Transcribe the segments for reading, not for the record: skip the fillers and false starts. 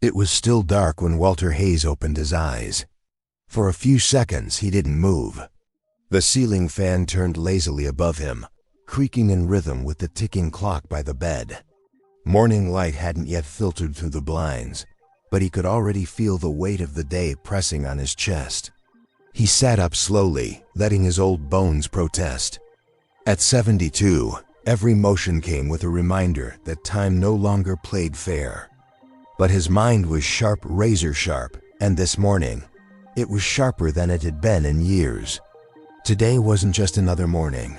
It was still dark when Walter Hayes opened his eyes. For a few seconds, he didn't move. The ceiling fan turned lazily above him, creaking in rhythm with the ticking clock by the bed. Morning light hadn't yet filtered through the blinds, but he could already feel the weight of the day pressing on his chest. He sat up slowly, letting his old bones protest. At 72, every motion came with a reminder that time no longer played fair. But his mind was sharp, razor sharp, and this morning, it was sharper than it had been in years. Today wasn't just another morning.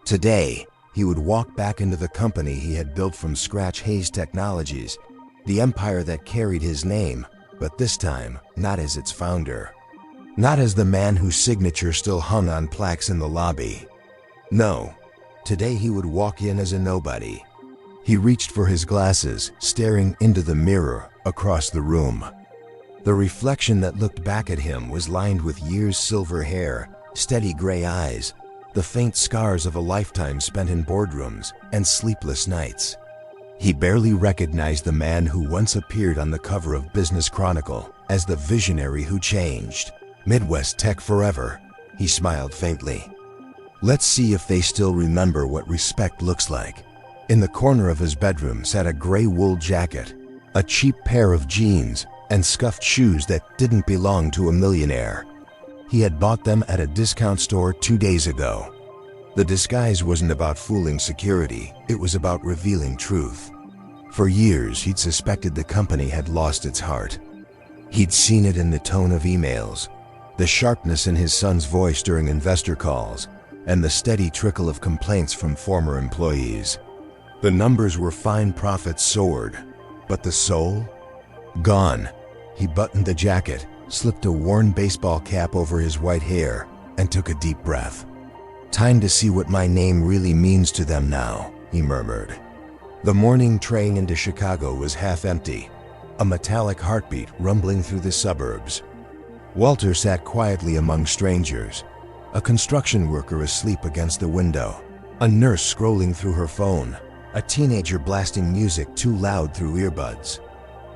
Today, he would walk back into the company he had built from scratch, Hayes Technologies, the empire that carried his name, but this time, not as its founder. Not as the man whose signature still hung on plaques in the lobby. No, today he would walk in as a nobody. He reached for his glasses, staring into the mirror across the room. The reflection that looked back at him was lined with years' silver hair, steady gray eyes, the faint scars of a lifetime spent in boardrooms and sleepless nights. He barely recognized the man who once appeared on the cover of Business Chronicle as the visionary who changed. Midwest Tech forever, he smiled faintly. Let's see if they still remember what respect looks like. In the corner of his bedroom sat a gray wool jacket, a cheap pair of jeans, and scuffed shoes that didn't belong to a millionaire. He had bought them at a discount store 2 days ago. The disguise wasn't about fooling security, it was about revealing truth. For years, he'd suspected the company had lost its heart. He'd seen it in the tone of emails, the sharpness in his son's voice during investor calls, and the steady trickle of complaints from former employees. The numbers were fine, profits soared, but the soul? Gone. He buttoned the jacket, slipped a worn baseball cap over his white hair, and took a deep breath. Time to see what my name really means to them now, he murmured. The morning train into Chicago was half empty, a metallic heartbeat rumbling through the suburbs. Walter sat quietly among strangers, a construction worker asleep against the window, a nurse scrolling through her phone, a teenager blasting music too loud through earbuds.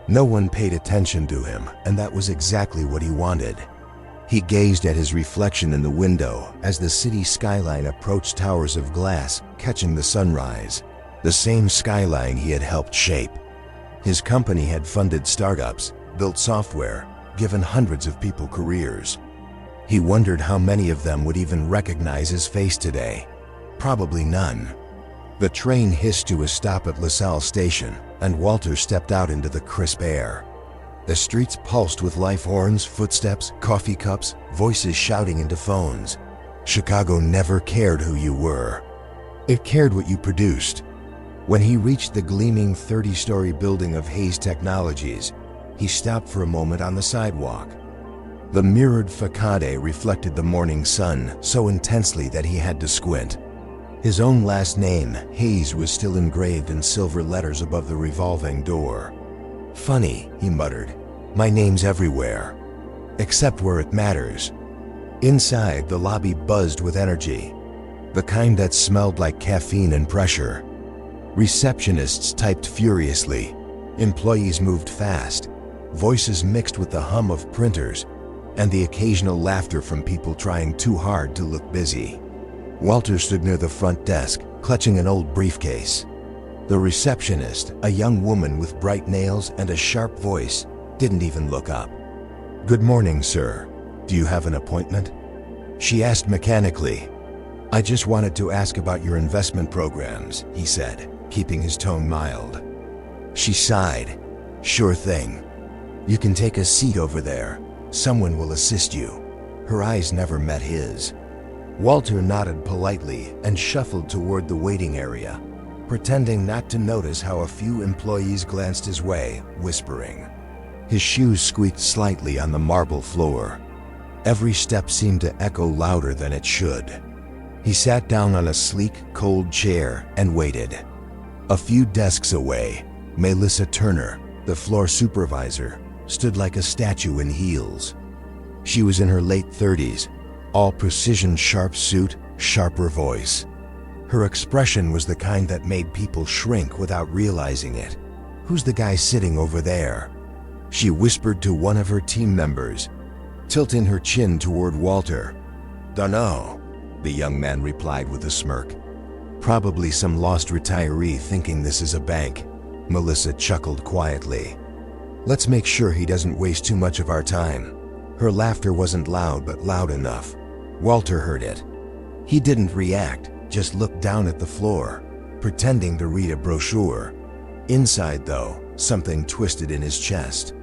No one paid attention to him, and that was exactly what he wanted. He gazed at his reflection in the window as the city skyline approached towers of glass, catching the sunrise, the same skyline he had helped shape. His company had funded startups, built software, given hundreds of people careers. He wondered how many of them would even recognize his face today. Probably none. The train hissed to a stop at LaSalle Station, and Walter stepped out into the crisp air. The streets pulsed with life, horns, footsteps, coffee cups, voices shouting into phones. Chicago never cared who you were. It cared what you produced. When he reached the gleaming 30-story building of Hayes Technologies, he stopped for a moment on the sidewalk. The mirrored facade reflected the morning sun so intensely that he had to squint. His own last name, Hayes, was still engraved in silver letters above the revolving door. Funny, he muttered. My name's everywhere. Except where it matters. Inside, the lobby buzzed with energy, the kind that smelled like caffeine and pressure. Receptionists typed furiously. Employees moved fast. Voices mixed with the hum of printers and the occasional laughter from people trying too hard to look busy. Walter stood near the front desk, clutching an old briefcase. The receptionist, a young woman with bright nails and a sharp voice, didn't even look up. "Good morning, sir. Do you have an appointment?" She asked mechanically. "I just wanted to ask about your investment programs," he said, keeping his tone mild. She sighed. "Sure thing. You can take a seat over there. Someone will assist you." Her eyes never met his. Walter nodded politely and shuffled toward the waiting area, pretending not to notice how a few employees glanced his way, whispering. His shoes squeaked slightly on the marble floor. Every step seemed to echo louder than it should. He sat down on a sleek, cold chair and waited. A few desks away, Melissa Turner, the floor supervisor, stood like a statue in heels. She was in her late 30s, all precision, sharp suit, sharper voice. Her expression was the kind that made people shrink without realizing it. "Who's the guy sitting over there?" She whispered to one of her team members, tilting her chin toward Walter. "Dunno," the young man replied with a smirk. "Probably some lost retiree thinking this is a bank." Melissa chuckled quietly. "Let's make sure he doesn't waste too much of our time." Her laughter wasn't loud, but loud enough. Walter heard it. He didn't react, just looked down at the floor, pretending to read a brochure. Inside, though, something twisted in his chest.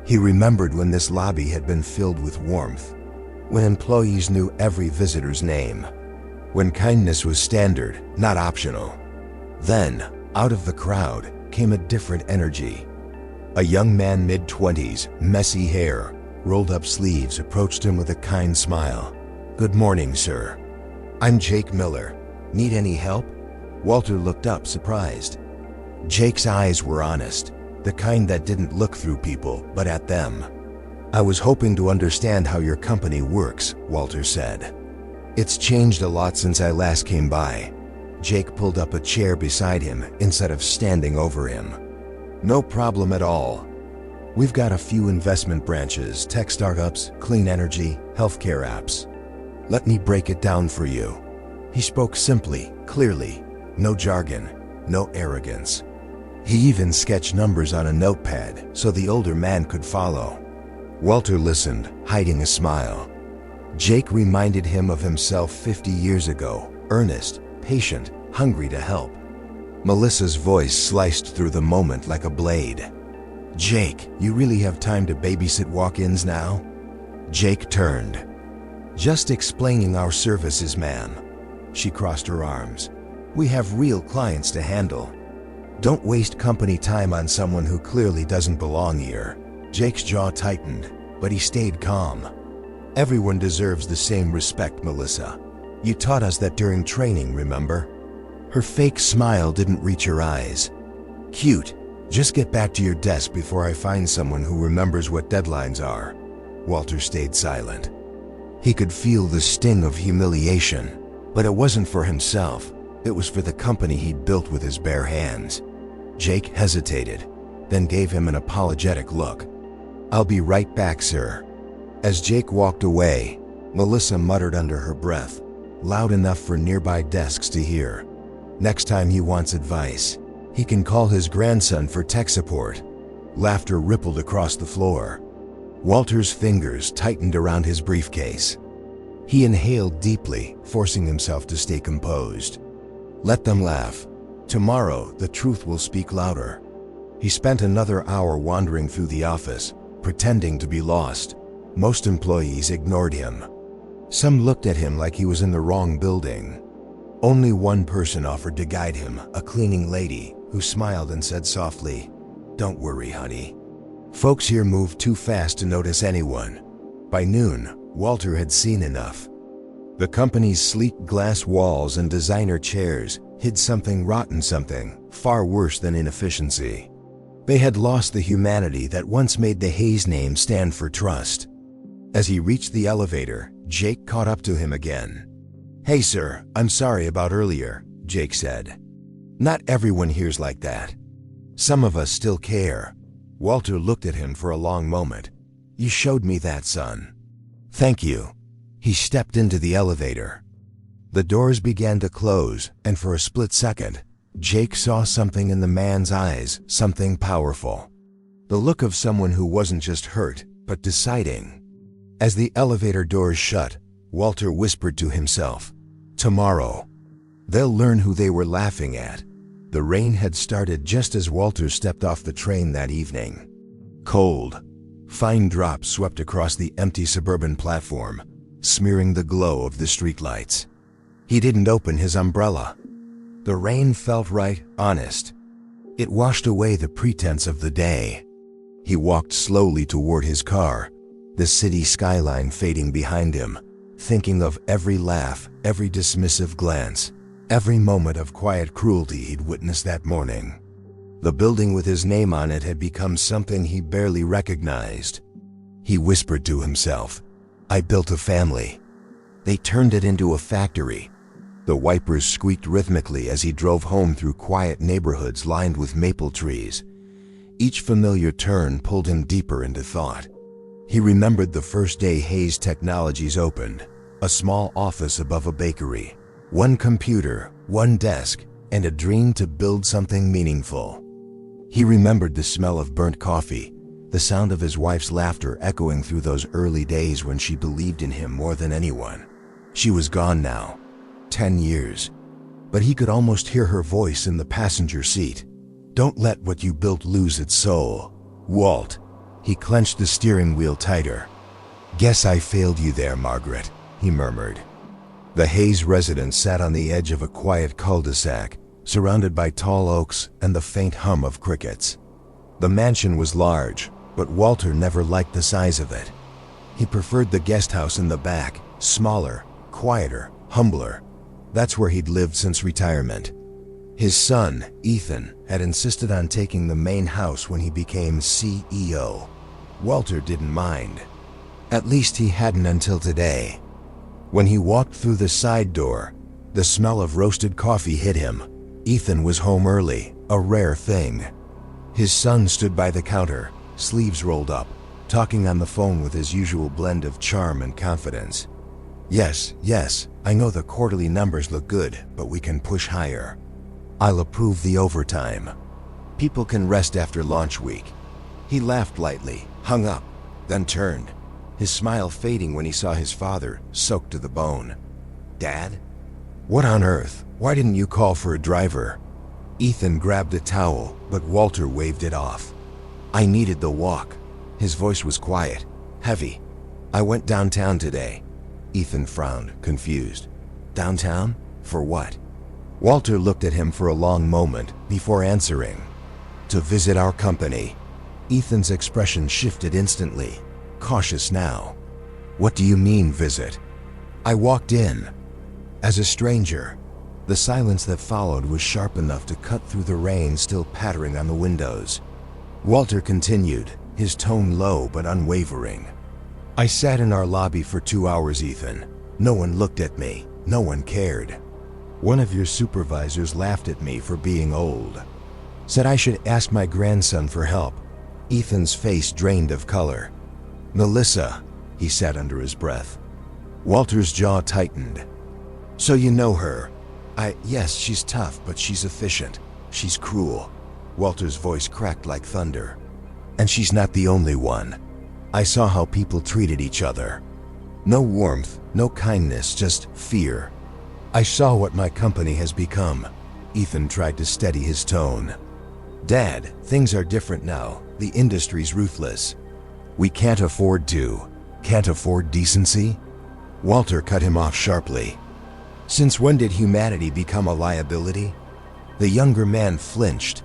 He remembered when this lobby had been filled with warmth, when employees knew every visitor's name, when kindness was standard, not optional. Then, out of the crowd, came a different energy. A young man mid-20s, messy hair, rolled up sleeves, approached him with a kind smile. "Good morning, sir. I'm Jake Miller. Need any help?" Walter looked up, surprised. Jake's eyes were honest, the kind that didn't look through people, but at them. "I was hoping to understand how your company works," Walter said. "It's changed a lot since I last came by." Jake pulled up a chair beside him instead of standing over him. "No problem at all. We've got a few investment branches, tech startups, clean energy, healthcare apps. Let me break it down for you." He spoke simply, clearly, no jargon, no arrogance. He even sketched numbers on a notepad so the older man could follow. Walter listened, hiding a smile. Jake reminded him of himself 50 years ago, earnest, patient, hungry to help. Melissa's voice sliced through the moment like a blade. "Jake, you really have time to babysit walk-ins now?" Jake turned. "Just explaining our services, ma'am." She crossed her arms. "We have real clients to handle. Don't waste company time on someone who clearly doesn't belong here." Jake's jaw tightened, but he stayed calm. "Everyone deserves the same respect, Melissa. You taught us that during training, remember?" Her fake smile didn't reach her eyes. "Cute. Just get back to your desk before I find someone who remembers what deadlines are." Walter stayed silent. He could feel the sting of humiliation, but it wasn't for himself. It was for the company he'd built with his bare hands. Jake hesitated, then gave him an apologetic look. "I'll be right back, sir." As Jake walked away, Melissa muttered under her breath, loud enough for nearby desks to hear. Next time he wants advice, he can call his grandson for tech support. Laughter rippled across the floor. Walter's fingers tightened around his briefcase. He inhaled deeply, forcing himself to stay composed. Let them laugh. Tomorrow, the truth will speak louder. He spent another hour wandering through the office, pretending to be lost. Most employees ignored him. Some looked at him like he was in the wrong building. Only one person offered to guide him, a cleaning lady, who smiled and said softly, "Don't worry, honey. Folks here move too fast to notice anyone." By noon, Walter had seen enough. The company's sleek glass walls and designer chairs hid something rotten, something far worse than inefficiency. They had lost the humanity that once made the Hayes name stand for trust. As he reached the elevator, Jake caught up to him again. "Hey sir, I'm sorry about earlier," Jake said. "Not everyone here's like that. Some of us still care." Walter looked at him for a long moment. "You showed me that, son." "Thank you." He stepped into the elevator. The doors began to close, and for a split second, Jake saw something in the man's eyes, something powerful. The look of someone who wasn't just hurt, but deciding. As the elevator doors shut, Walter whispered to himself, "Tomorrow, they'll learn who they were laughing at." The rain had started just as Walter stepped off the train that evening. Cold, fine drops swept across the empty suburban platform, smearing the glow of the streetlights. He didn't open his umbrella. The rain felt right, honest. It washed away the pretense of the day. He walked slowly toward his car, the city skyline fading behind him, thinking of every laugh, every dismissive glance, every moment of quiet cruelty he'd witnessed that morning. The building with his name on it had become something he barely recognized. He whispered to himself, "I built a family." They turned it into a factory. The wipers squeaked rhythmically as he drove home through quiet neighborhoods lined with maple trees. Each familiar turn pulled him deeper into thought. He remembered the first day Hayes Technologies opened, a small office above a bakery, one computer, one desk, and a dream to build something meaningful. He remembered the smell of burnt coffee, the sound of his wife's laughter echoing through those early days when she believed in him more than anyone. She was gone now, 10 years, but he could almost hear her voice in the passenger seat. "Don't let what you built lose its soul, Walt." He clenched the steering wheel tighter. "Guess I failed you there, Margaret," he murmured. The Hayes residence sat on the edge of a quiet cul-de-sac, surrounded by tall oaks and the faint hum of crickets. The mansion was large, but Walter never liked the size of it. He preferred the guest house in the back, smaller, quieter, humbler. That's where he'd lived since retirement. His son, Ethan, had insisted on taking the main house when he became CEO. Walter didn't mind. At least he hadn't until today. When he walked through the side door, the smell of roasted coffee hit him. Ethan was home early, a rare thing. His son stood by the counter, sleeves rolled up, talking on the phone with his usual blend of charm and confidence. Yes, I know the quarterly numbers look good, but we can push higher. I'll approve the overtime. People can rest after launch week." He laughed lightly, hung up, then turned, his smile fading when he saw his father, soaked to the bone. "Dad? What on earth? Why didn't you call for a driver?" Ethan grabbed a towel, but Walter waved it off. "I needed the walk." His voice was quiet, heavy. "I went downtown today." Ethan frowned, confused. "Downtown? For what?" Walter looked at him for a long moment before answering. "To visit our company." Ethan's expression shifted instantly, cautious now. "What do you mean, visit?" "I walked in. As a stranger." The silence that followed was sharp enough to cut through the rain still pattering on the windows. Walter continued, his tone low but unwavering. "I sat in our lobby for 2 hours, Ethan. No one looked at me. No one cared. One of your supervisors laughed at me for being old. Said I should ask my grandson for help." Ethan's face drained of color. "Melissa," he said under his breath. Walter's jaw tightened. "So you know her?" Yes, she's tough, but she's efficient. She's cruel." Walter's voice cracked like thunder. "And she's not the only one. I saw how people treated each other. No warmth, no kindness, just fear. I saw what my company has become." Ethan tried to steady his tone. "Dad, things are different now. The industry's ruthless. We can't afford decency." Walter cut him off sharply. "Since when did humanity become a liability?" The younger man flinched.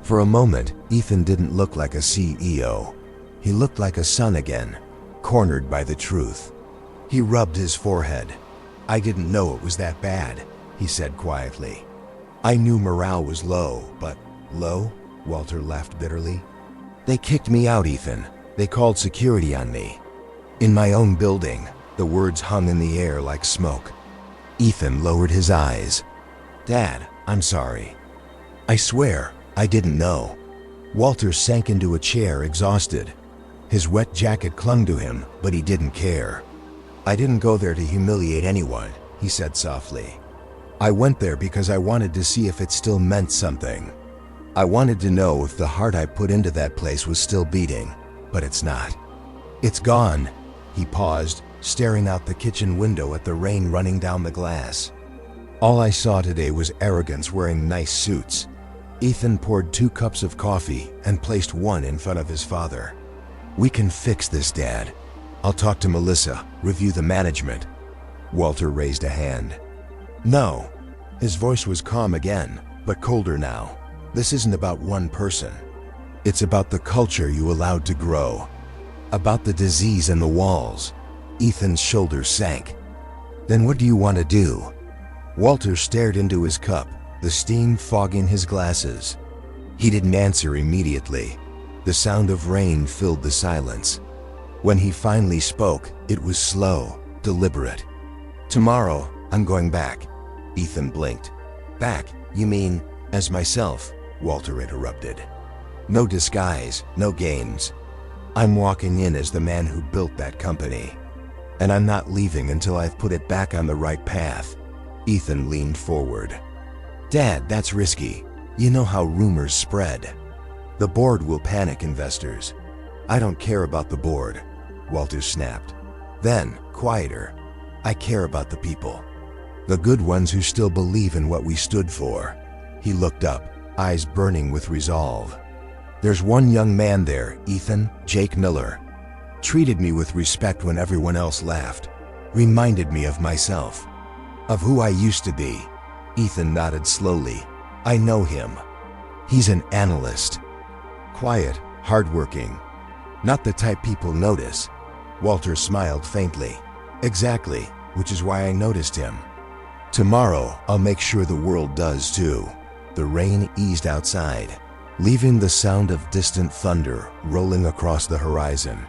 For a moment, Ethan didn't look like a CEO. He looked like a son again, cornered by the truth. He rubbed his forehead. "I didn't know it was that bad," he said quietly. "I knew morale was low, but..." "Low?" Walter laughed bitterly. "They kicked me out, Ethan. They called security on me. In my own building." The words hung in the air like smoke. Ethan lowered his eyes. "Dad, I'm sorry. I swear, I didn't know." Walter sank into a chair, exhausted. His wet jacket clung to him, but he didn't care. "I didn't go there to humiliate anyone," he said softly. "I went there because I wanted to see if it still meant something. I wanted to know if the heart I put into that place was still beating, but it's not. It's gone." He paused, staring out the kitchen window at the rain running down the glass. "All I saw today was arrogance wearing nice suits." Ethan poured 2 cups of coffee and placed one in front of his father. "We can fix this, Dad. I'll talk to Melissa, review the management." Walter raised a hand. "No." His voice was calm again, but colder now. "This isn't about one person. It's about the culture you allowed to grow. About the disease in the walls." Ethan's shoulders sank. "Then what do you want to do?" Walter stared into his cup, the steam fogging his glasses. He didn't answer immediately. The sound of rain filled the silence. When he finally spoke, it was slow, deliberate. "Tomorrow, I'm going back." Ethan blinked. "Back? You mean, as myself?" Walter interrupted. No disguise, no games. I'm walking in as the man who built that company. And I'm not leaving until I've put it back on the right path. Ethan leaned forward. Dad, that's risky. You know how rumors spread. The board will panic investors. I don't care about the board, Walter snapped. Then, quieter, I care about the people. The good ones who still believe in what we stood for. He looked up, eyes burning with resolve. There's one young man there, Ethan, Jake Miller. Treated me with respect when everyone else laughed. Reminded me of myself. Of who I used to be. Ethan nodded slowly. I know him. He's an analyst. Quiet, hardworking. Not the type people notice. Walter smiled faintly. Exactly, which is why I noticed him. Tomorrow, I'll make sure the world does too. The rain eased outside, leaving the sound of distant thunder rolling across the horizon.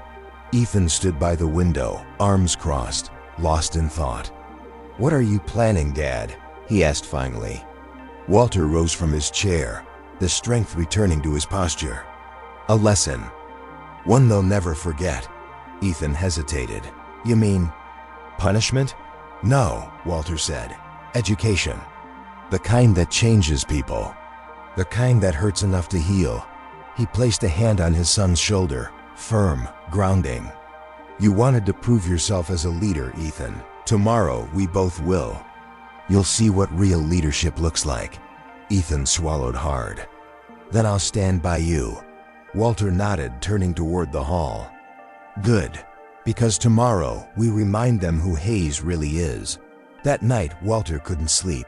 Ethan stood by the window, arms crossed, lost in thought. What are you planning, Dad? He asked finally. Walter rose from his chair, the strength returning to his posture. A lesson. One they'll never forget. Ethan hesitated. You mean punishment? No, Walter said. Education. The kind that changes people. The kind that hurts enough to heal. He placed a hand on his son's shoulder, firm, grounding. You wanted to prove yourself as a leader, Ethan. Tomorrow, we both will. You'll see what real leadership looks like. Ethan swallowed hard. Then I'll stand by you. Walter nodded, turning toward the hall. Good, because tomorrow we remind them who Hayes really is. That night, Walter couldn't sleep.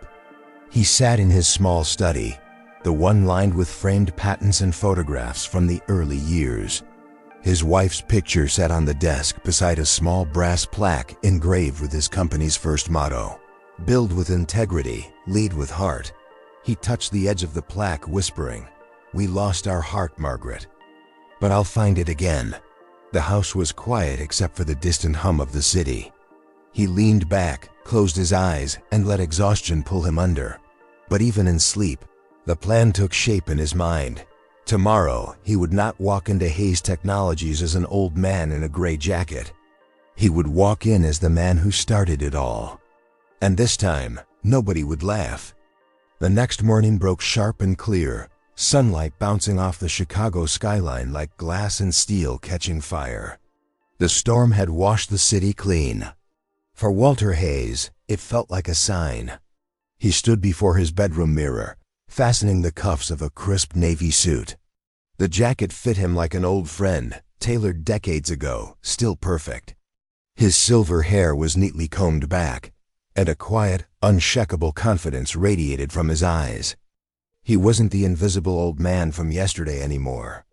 He sat in his small study, the one lined with framed patents and photographs from the early years. His wife's picture sat on the desk beside a small brass plaque engraved with his company's first motto. Build with integrity, lead with heart. He touched the edge of the plaque, whispering, We lost our heart, Margaret. But I'll find it again. The house was quiet except for the distant hum of the city. He leaned back, closed his eyes, and let exhaustion pull him under. But even in sleep, the plan took shape in his mind. Tomorrow, he would not walk into Hayes Technologies as an old man in a gray jacket. He would walk in as the man who started it all. And this time, nobody would laugh. The next morning broke sharp and clear, sunlight bouncing off the Chicago skyline like glass and steel catching fire. The storm had washed the city clean. For Walter Hayes, it felt like a sign. He stood before his bedroom mirror, fastening the cuffs of a crisp navy suit. The jacket fit him like an old friend, tailored decades ago, still perfect. His silver hair was neatly combed back, and a quiet, unshakable confidence radiated from his eyes. He wasn't the invisible old man from yesterday anymore.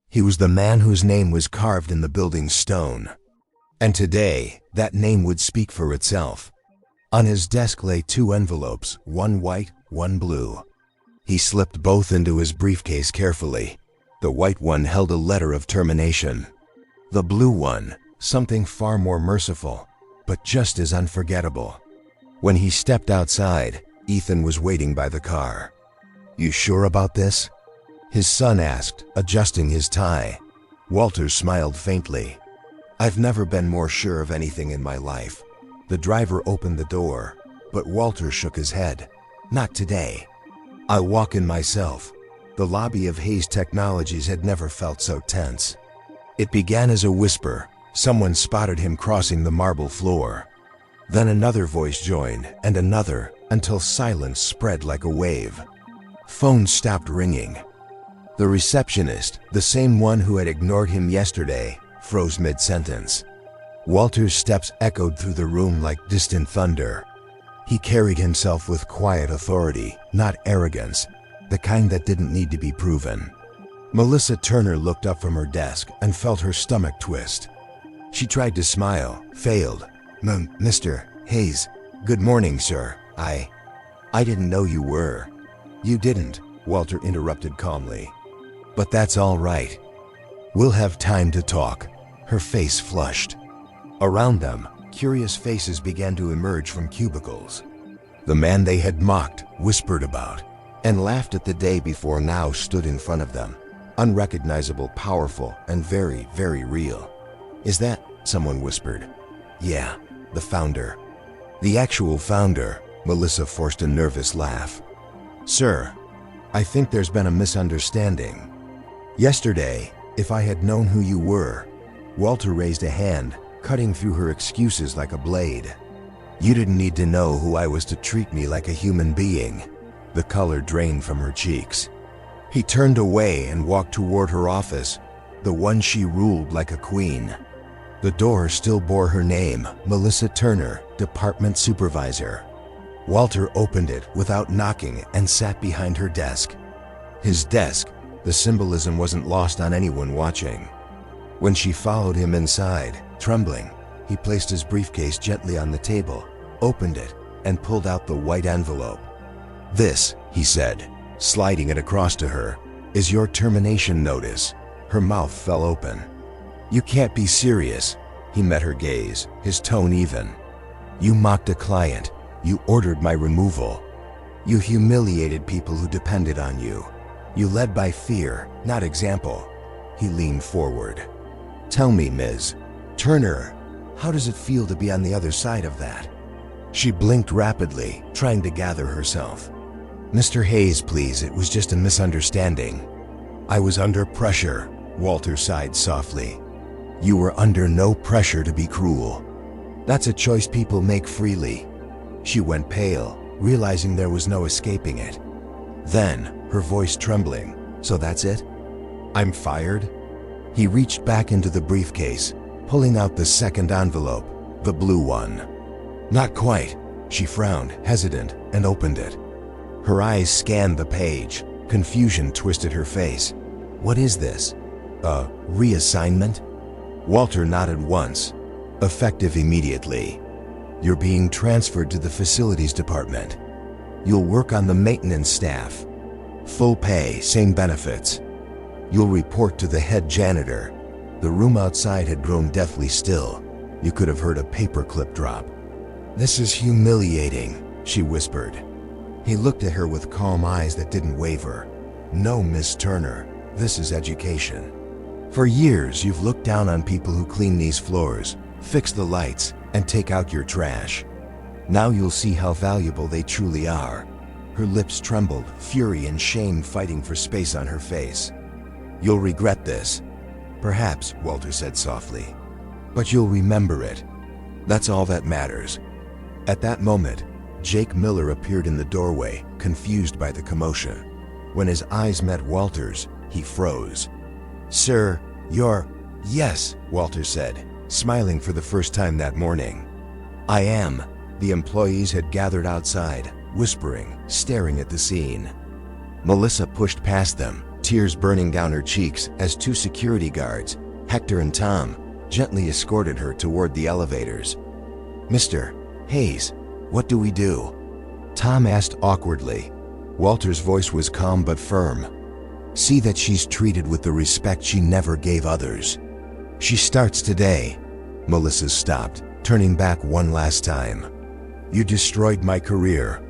He was the man whose name was carved in the building's stone. And today, that name would speak for itself. On his desk lay 2 envelopes, one white, one blue. He slipped both into his briefcase carefully. The white one held a letter of termination. The blue one, something far more merciful, but just as unforgettable. When he stepped outside, Ethan was waiting by the car. You sure about this? His son asked, adjusting his tie. Walter smiled faintly. I've never been more sure of anything in my life. The driver opened the door, but Walter shook his head. Not today. I'll walk in myself. The lobby of Hayes Technologies had never felt so tense. It began as a whisper. Someone spotted him crossing the marble floor. Then another voice joined, and another, until silence spread like a wave. Phones stopped ringing. The receptionist, the same one who had ignored him yesterday, froze mid-sentence. Walter's steps echoed through the room like distant thunder. He carried himself with quiet authority, not arrogance, the kind that didn't need to be proven. Melissa Turner looked up from her desk and felt her stomach twist. She tried to smile, failed. Mr. Hayes, good morning, sir. I didn't know you were. You didn't, Walter interrupted calmly. But that's all right. We'll have time to talk. Her face flushed. Around them, curious faces began to emerge from cubicles. The man they had mocked, whispered about, and laughed at the day before now stood in front of them. Unrecognizable, powerful, and very, very real. Is that? Someone whispered. Yeah, the founder. The actual founder. Melissa forced a nervous laugh. Sir, I think there's been a misunderstanding. Yesterday, if I had known who you were, Walter raised a hand, cutting through her excuses like a blade. You didn't need to know who I was to treat me like a human being. The color drained from her cheeks. He turned away and walked toward her office, the one she ruled like a queen. The door still bore her name, Melissa Turner, Department Supervisor. Walter opened it without knocking and sat behind her desk. His desk, the symbolism wasn't lost on anyone watching. When she followed him inside, trembling, he placed his briefcase gently on the table, opened it, and pulled out the white envelope. This, he said, sliding it across to her, is your termination notice. Her mouth fell open. You can't be serious. He met her gaze, his tone even. You mocked a client. You ordered my removal. You humiliated people who depended on you. You led by fear, not example. He leaned forward. Tell me, Ms. Turner, how does it feel to be on the other side of that? She blinked rapidly, trying to gather herself. Mr. Hayes, please, it was just a misunderstanding. I was under pressure, Walter sighed softly. You were under no pressure to be cruel. That's a choice people make freely. She went pale, realizing there was no escaping it. Then, her voice trembling, so that's it? I'm fired? He reached back into the briefcase, pulling out the second envelope, the blue one. Not quite. She frowned, hesitant, and opened it. Her eyes scanned the page. Confusion twisted her face. What is this? A reassignment? Walter nodded once. Effective immediately. You're being transferred to the facilities department. You'll work on the maintenance staff. Full pay, same benefits. You'll report to the head janitor. The room outside had grown deathly still. You could have heard a paperclip drop. This is humiliating, she whispered. He looked at her with calm eyes that didn't waver. No, Miss Turner, this is education. For years, you've looked down on people who clean these floors, fix the lights, and take out your trash. Now you'll see how valuable they truly are. Her lips trembled, fury and shame fighting for space on her face. You'll regret this. Perhaps, Walter said softly. But you'll remember it. That's all that matters. At that moment, Jake Miller appeared in the doorway, confused by the commotion. When his eyes met Walter's, he froze. Sir, you're… Yes, Walter said, smiling for the first time that morning. I am. The employees had gathered outside, whispering, staring at the scene. Melissa pushed past them, tears burning down her cheeks as two security guards, Hector and Tom, gently escorted her toward the elevators. Mr. Hayes, what do we do? Tom asked awkwardly. Walter's voice was calm but firm. See that she's treated with the respect she never gave others. She starts today. Melissa stopped, turning back one last time. You destroyed my career.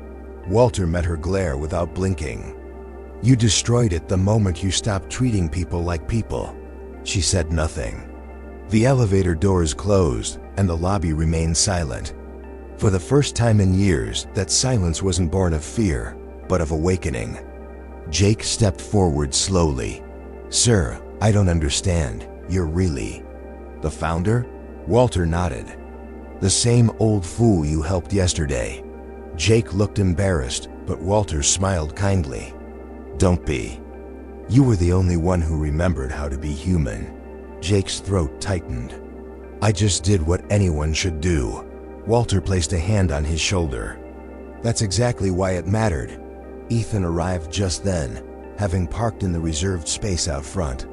Walter met her glare without blinking. You destroyed it the moment you stopped treating people like people. She said nothing. The elevator doors closed, and the lobby remained silent. For the first time in years, that silence wasn't born of fear, but of awakening. Jake stepped forward slowly. Sir, I don't understand. You're really… The founder? Walter nodded. The same old fool you helped yesterday. Jake looked embarrassed, but Walter smiled kindly. Don't be. You were the only one who remembered how to be human. Jake's throat tightened. I just did what anyone should do. Walter placed a hand on his shoulder. That's exactly why it mattered. Ethan arrived just then, having parked in the reserved space out front.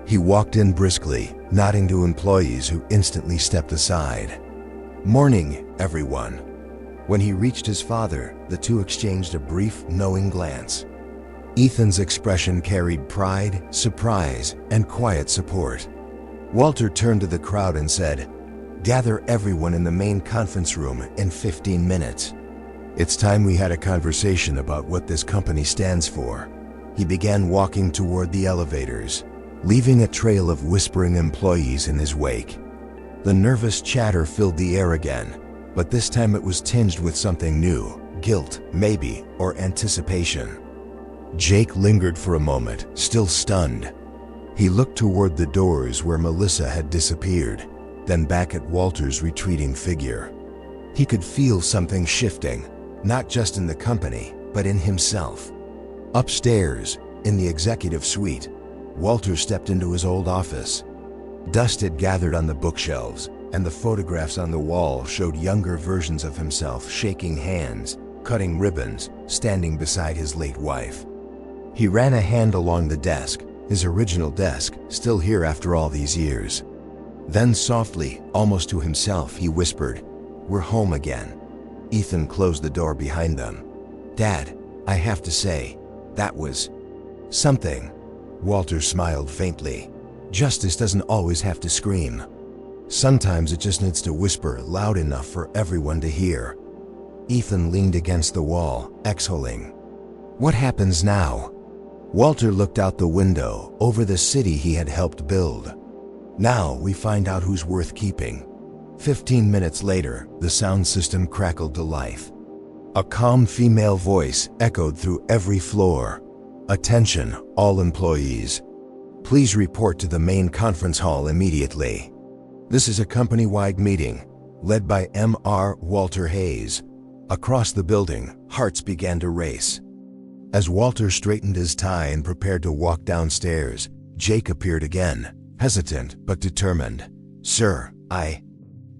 He walked in briskly, nodding to employees who instantly stepped aside. Morning, everyone. When he reached his father, the two exchanged a brief, knowing glance. Ethan's expression carried pride, surprise, and quiet support. Walter turned to the crowd and said, Gather everyone in the main conference room in 15 minutes. It's time we had a conversation about what this company stands for. He began walking toward the elevators, leaving a trail of whispering employees in his wake. The nervous chatter filled the air again, but this time it was tinged with something new, guilt, maybe, or anticipation. Jake lingered for a moment, still stunned. He looked toward the doors where Melissa had disappeared, then back at Walter's retreating figure. He could feel something shifting, not just in the company, but in himself. Upstairs, in the executive suite, Walter stepped into his old office. Dust had gathered on the bookshelves, and the photographs on the wall showed younger versions of himself shaking hands, cutting ribbons, standing beside his late wife. He ran a hand along the desk, his original desk, still here after all these years. Then softly, almost to himself, he whispered, "We're home again." Ethan closed the door behind them. "Dad, I have to say, that was something." Walter smiled faintly. Justice doesn't always have to scream. Sometimes it just needs to whisper loud enough for everyone to hear. Ethan leaned against the wall, exhaling. "What happens now?" Walter looked out the window, over the city he had helped build. "Now we find out who's worth keeping." 15 minutes later, the sound system crackled to life. A calm female voice echoed through every floor. "Attention, all employees. Please report to the main conference hall immediately. This is a company-wide meeting, led by Mr. Walter Hayes." Across the building, hearts began to race. As Walter straightened his tie and prepared to walk downstairs, Jake appeared again, hesitant but determined. "Sir, I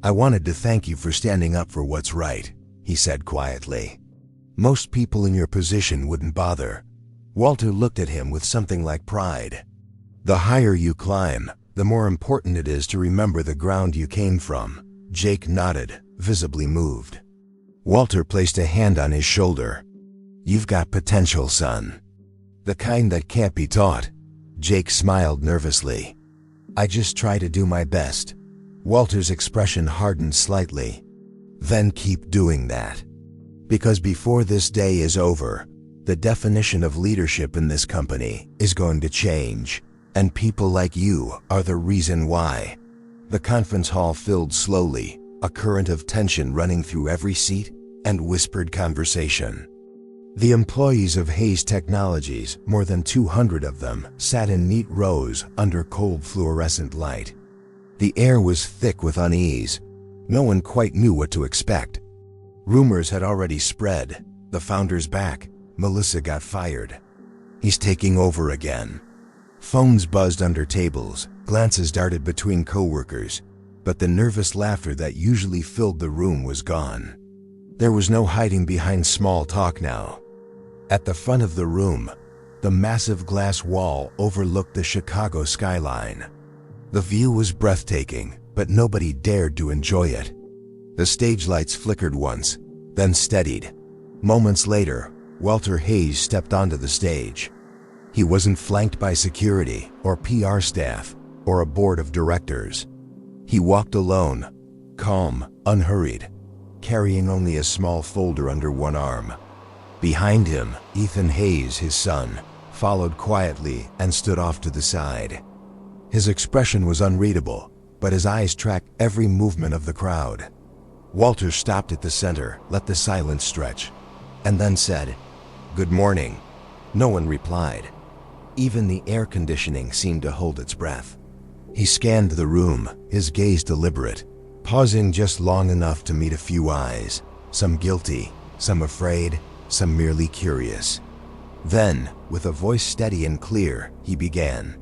wanted to thank you for standing up for what's right," he said quietly. "Most people in your position wouldn't bother." Walter looked at him with something like pride. "The higher you climb, the more important it is to remember the ground you came from." Jake nodded, visibly moved. Walter placed a hand on his shoulder. "You've got potential, son. The kind that can't be taught." Jake smiled nervously. "I just try to do my best." Walter's expression hardened slightly. "Then keep doing that. Because before this day is over, the definition of leadership in this company is going to change, and people like you are the reason why." The conference hall filled slowly, a current of tension running through every seat and whispered conversation. The employees of Hayes Technologies, more than 200 of them, sat in neat rows under cold fluorescent light. The air was thick with unease. No one quite knew what to expect. Rumors had already spread. The founder's back. Melissa got fired. He's taking over again. Phones buzzed under tables. Glances darted between coworkers. But the nervous laughter that usually filled the room was gone. There was no hiding behind small talk now. At the front of the room, the massive glass wall overlooked the Chicago skyline. The view was breathtaking, but nobody dared to enjoy it. The stage lights flickered once, then steadied. Moments later, Walter Hayes stepped onto the stage. He wasn't flanked by security or PR staff or a board of directors. He walked alone, calm, unhurried, carrying only a small folder under one arm. Behind him, Ethan Hayes, his son, followed quietly and stood off to the side. His expression was unreadable, but his eyes tracked every movement of the crowd. Walter stopped at the center, let the silence stretch, and then said, "Good morning." No one replied. Even the air conditioning seemed to hold its breath. He scanned the room, his gaze deliberate, pausing just long enough to meet a few eyes, some guilty, some afraid, some merely curious. Then, with a voice steady and clear, he began.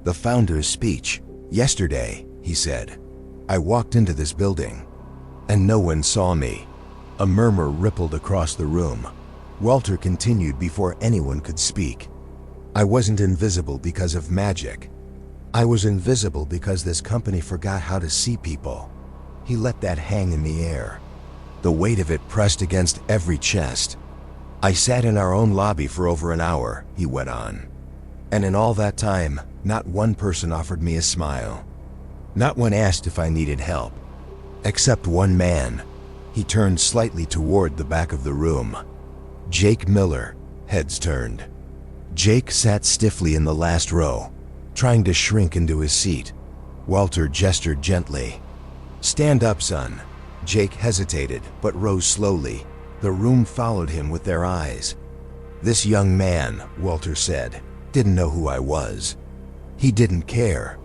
"The founder's speech. Yesterday," he said, "I walked into this building, and no one saw me." A murmur rippled across the room. Walter continued before anyone could speak. "I wasn't invisible because of magic. I was invisible because this company forgot how to see people." He let that hang in the air. The weight of it pressed against every chest. "I sat in our own lobby for over an hour," he went on. "And in all that time, not one person offered me a smile. Not one asked if I needed help. Except one man." He turned slightly toward the back of the room. Jake Miller, heads turned. Jake sat stiffly in the last row, trying to shrink into his seat. Walter gestured gently. "Stand up, son." Jake hesitated, but rose slowly. The room followed him with their eyes. "This young man," Walter said, "didn't know who I was. He didn't care.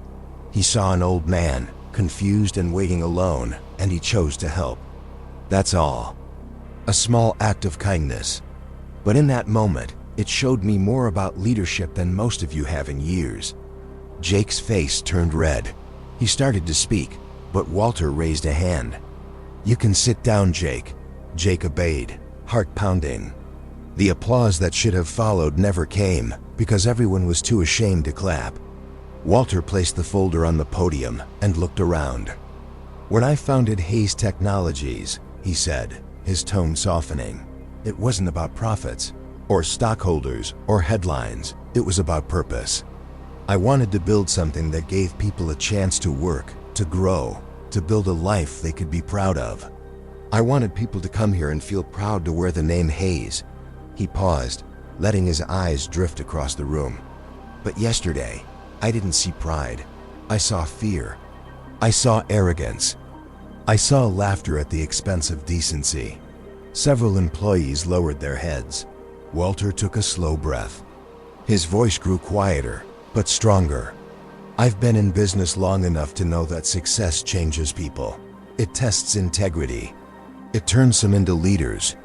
He saw an old man, confused and waiting alone, and he chose to help. That's all. A small act of kindness. But in that moment, it showed me more about leadership than most of you have in years." Jake's face turned red. He started to speak, but Walter raised a hand. "You can sit down, Jake." Jake obeyed, heart pounding. The applause that should have followed never came, because everyone was too ashamed to clap. Walter placed the folder on the podium and looked around. "When I founded Hayes Technologies," he said, his tone softening, "it wasn't about profits, or stockholders, or headlines. It was about purpose. I wanted to build something that gave people a chance to work, to grow, to build a life they could be proud of. I wanted people to come here and feel proud to wear the name Hayes." He paused, letting his eyes drift across the room. "But yesterday, I didn't see pride. I saw fear. I saw arrogance. I saw laughter at the expense of decency." Several employees lowered their heads. Walter took a slow breath. His voice grew quieter, but stronger. "I've been in business long enough to know that success changes people. It tests integrity. It turns some into leaders,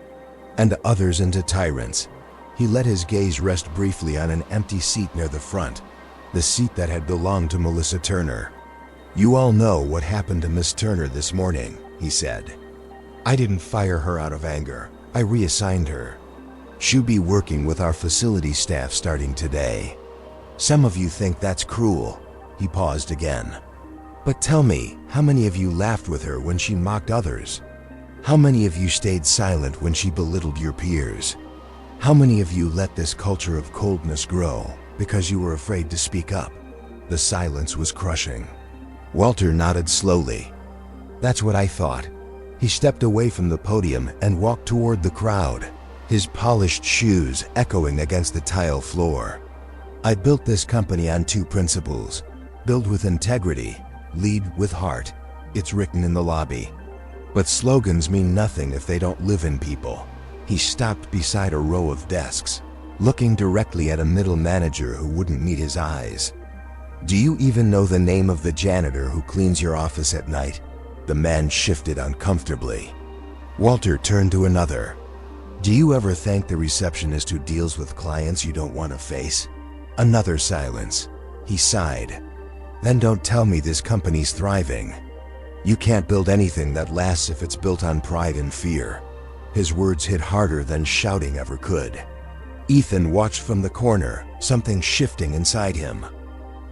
and others into tyrants." He let his gaze rest briefly on an empty seat near the front, the seat that had belonged to Melissa Turner. "You all know what happened to Miss Turner this morning," he said. "I didn't fire her out of anger. I reassigned her. She'll be working with our facility staff starting today. Some of you think that's cruel." He paused again. "But tell me, how many of you laughed with her when she mocked others? How many of you stayed silent when she belittled your peers? How many of you let this culture of coldness grow because you were afraid to speak up?" The silence was crushing. Walter nodded slowly. "That's what I thought." He stepped away from the podium and walked toward the crowd, his polished shoes echoing against the tile floor. "I built this company on two principles: build with integrity, lead with heart. It's written in the lobby. But slogans mean nothing if they don't live in people." He stopped beside a row of desks, looking directly at a middle manager who wouldn't meet his eyes. "Do you even know the name of the janitor who cleans your office at night?" The man shifted uncomfortably. Walter turned to another. "Do you ever thank the receptionist who deals with clients you don't want to face?" Another silence. He sighed. "Then don't tell me this company's thriving. You can't build anything that lasts if it's built on pride and fear." His words hit harder than shouting ever could. Ethan watched from the corner, something shifting inside him.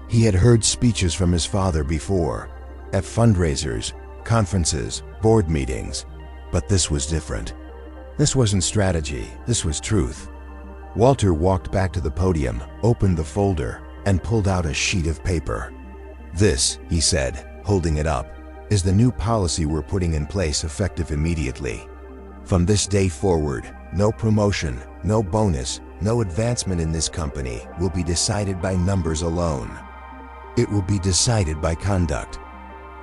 He had heard speeches from his father before, at fundraisers, conferences, board meetings, but this was different. This wasn't strategy, this was truth. Walter walked back to the podium, opened the folder, and pulled out a sheet of paper. "This," he said, holding it up, "is the new policy we're putting in place effective immediately. From this day forward, no promotion, no bonus, no advancement in this company will be decided by numbers alone. It will be decided by conduct."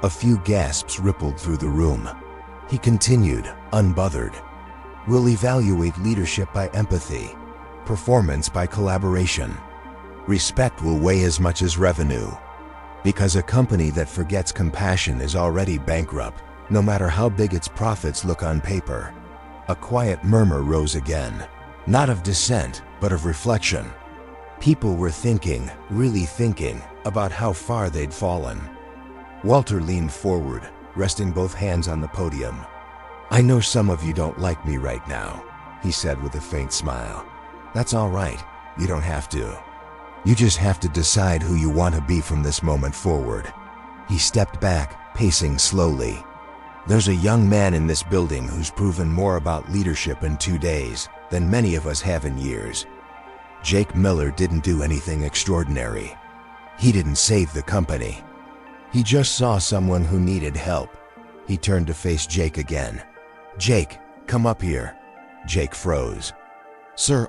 A few gasps rippled through the room. He continued, unbothered. "We'll evaluate leadership by empathy, performance by collaboration. Respect will weigh as much as revenue. Because a company that forgets compassion is already bankrupt, no matter how big its profits look on paper." A quiet murmur rose again, not of dissent, but of reflection. People were thinking, really thinking, about how far they'd fallen. Walter leaned forward, resting both hands on the podium. "I know some of you don't like me right now," he said with a faint smile. "That's all right. You don't have to. You just have to decide who you want to be from this moment forward." He stepped back, pacing slowly. "There's a young man in this building who's proven more about leadership in 2 days than many of us have in years. Jake Miller didn't do anything extraordinary. He didn't save the company. He just saw someone who needed help." He turned to face Jake again. "Jake, come up here." Jake froze. "Sir,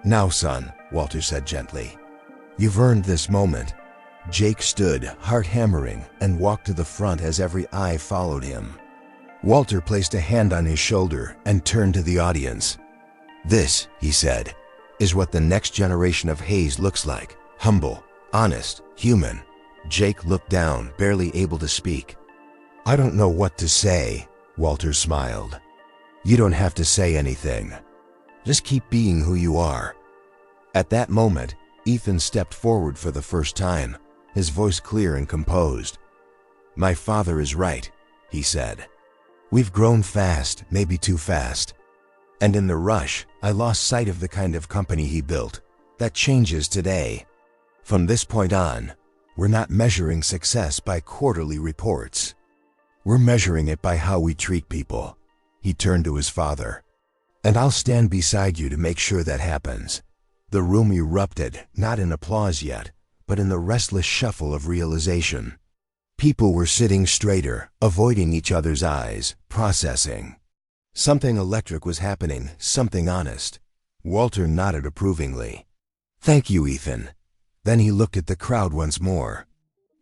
Now son," Walter said gently. You've earned this moment. Jake stood, heart hammering, and walked to the front as every eye followed him. Walter placed a hand on his shoulder and turned to the audience. This, he said, is what the next generation of Hayes looks like. Humble, honest, human. Jake looked down, barely able to speak. I don't know what to say, Walter smiled. You don't have to say anything. Just keep being who you are. At that moment, Ethan stepped forward for the first time, his voice clear and composed. My father is right, he said. We've grown fast, maybe too fast. And in the rush, I lost sight of the kind of company he built. That changes today. From this point on, we're not measuring success by quarterly reports. We're measuring it by how we treat people. He turned to his father. And I'll stand beside you to make sure that happens. The room erupted, not in applause yet, but in the restless shuffle of realization. People were sitting straighter, avoiding each other's eyes, processing. Something electric was happening, something honest. Walter nodded approvingly. Thank you, Ethan. Then he looked at the crowd once more.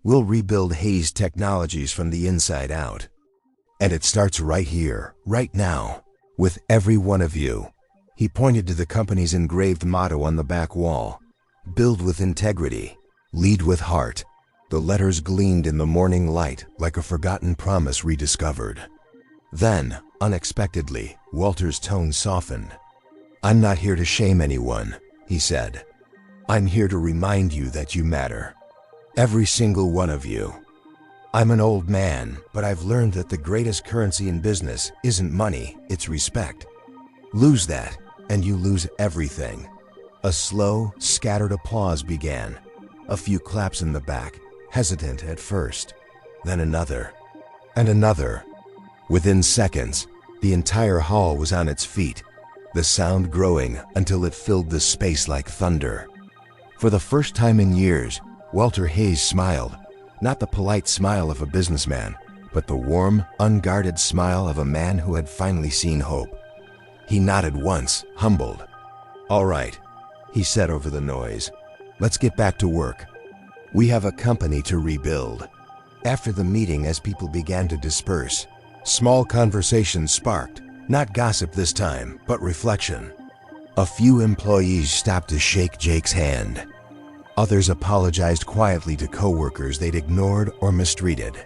We'll rebuild Hayes Technologies from the inside out. And it starts right here, right now, with every one of you. He pointed to the company's engraved motto on the back wall. Build with integrity. Lead with heart. The letters gleamed in the morning light like a forgotten promise rediscovered. Then, unexpectedly, Walter's tone softened. I'm not here to shame anyone, he said. I'm here to remind you that you matter. Every single one of you. I'm an old man, but I've learned that the greatest currency in business isn't money, it's respect. Lose that, and you lose everything. A slow, scattered applause began. A few claps in the back, hesitant at first. Then another. And another. Within seconds, the entire hall was on its feet, the sound growing until it filled the space like thunder. For the first time in years, Walter Hayes smiled, not the polite smile of a businessman, but the warm, unguarded smile of a man who had finally seen hope. He nodded once, humbled. All right, he said over the noise. Let's get back to work. We have a company to rebuild. After the meeting, as people began to disperse, small conversations sparked, not gossip this time, but reflection. A few employees stopped to shake Jake's hand. Others apologized quietly to coworkers they'd ignored or mistreated.